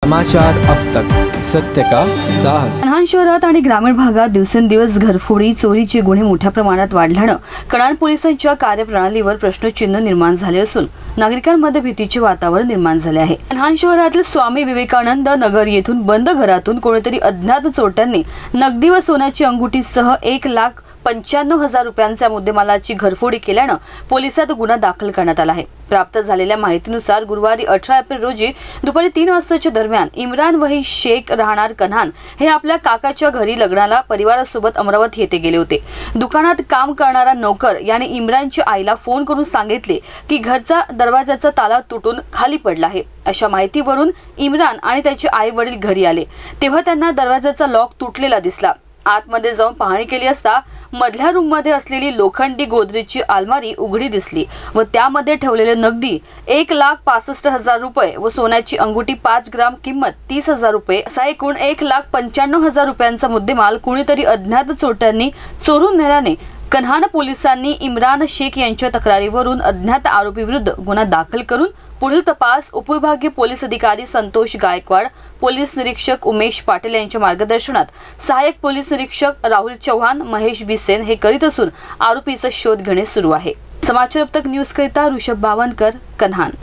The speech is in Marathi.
समाचार अब तक, सत्य का साहस। कन्हान शहरात आणि ग्रामीण भागात दिवसेंदिवस घरफोडी चोरीचे गुन्हे मोठ्या प्रमाणात वाढल्याने कन्हान पोलिसांच्या कार्यप्रणालीवर प्रश्नचिन्ह निर्माण झाले असून नागरिकांमध्ये भीतीचे वातावरण निर्माण झाले आहे। कन्हान शहरातील स्वामी विवेकानंद नगर येथून बंद घरातून कोणीतरी अज्ञात चोरट्यांनी नगदी व सोन्याची अंगुठीसह 1,95,000 रुपयांच्या मुद्देमालाची घरफोडी केल्याने पोलिसात गुन्हा दाखल करण्यात आला आहे। प्राप्त झालेल्या माहितीनुसार गुरुवारी 18 एप्रिल रोजी दुपारी 3 वाजताच्या दरम्यान इम्रान वही शेख राहणार कन्हान हे आपल्या काकाच्या घरी लग्नाला परिवारासोबत अमरावती येथे गेले होते। दुकानात काम करणारा नोकर याने इम्रानच्या आईला फोन करून सांगितले की घरचा दरवाजाचा ताला तुटून खाली पडला आहे। अशा माहितीवरून इम्रान आणि त्याचे आई वडील घरी आले तेव्हा त्यांना दरवाजाचा लॉक तुटलेला दिसला। आतमध्ये जाऊन पाहणी केली असता मधल्या रूम मध्ये असलेली लोखंडी गोदरेजची अलमारी उघडी दिसली व त्यामध्ये ठेवलेले नगदी 1,65,000 रुपये व सोन्याची अंगुठी 5 ग्राम किंमत 30,000 रुपये असा एकूण 1,95,000 रुपयांचा मुद्देमाल कुणीतरी अज्ञात चोरट्यांनी चोरून नेल्याने कन्हान पोलिसांनी इम्रान शेख यांच्या तक्रारीवरून अज्ञात आरोपी विरुद्ध गुन्हा दाखल करून पुढील तपास उपविभागीय पोलीस अधिकारी संतोष गायकवाड, पोलीस निरीक्षक उमेश पाटील यांच्या मार्गदर्शनात सहाय्यक पोलीस निरीक्षक राहुल चौहान, महेश बिसेन हे करीत असून आरोपीचा शोध घेणे सुरू आहे। समाचार अब तक न्यूज करिता ऋषभ बावनकर, कन्हान।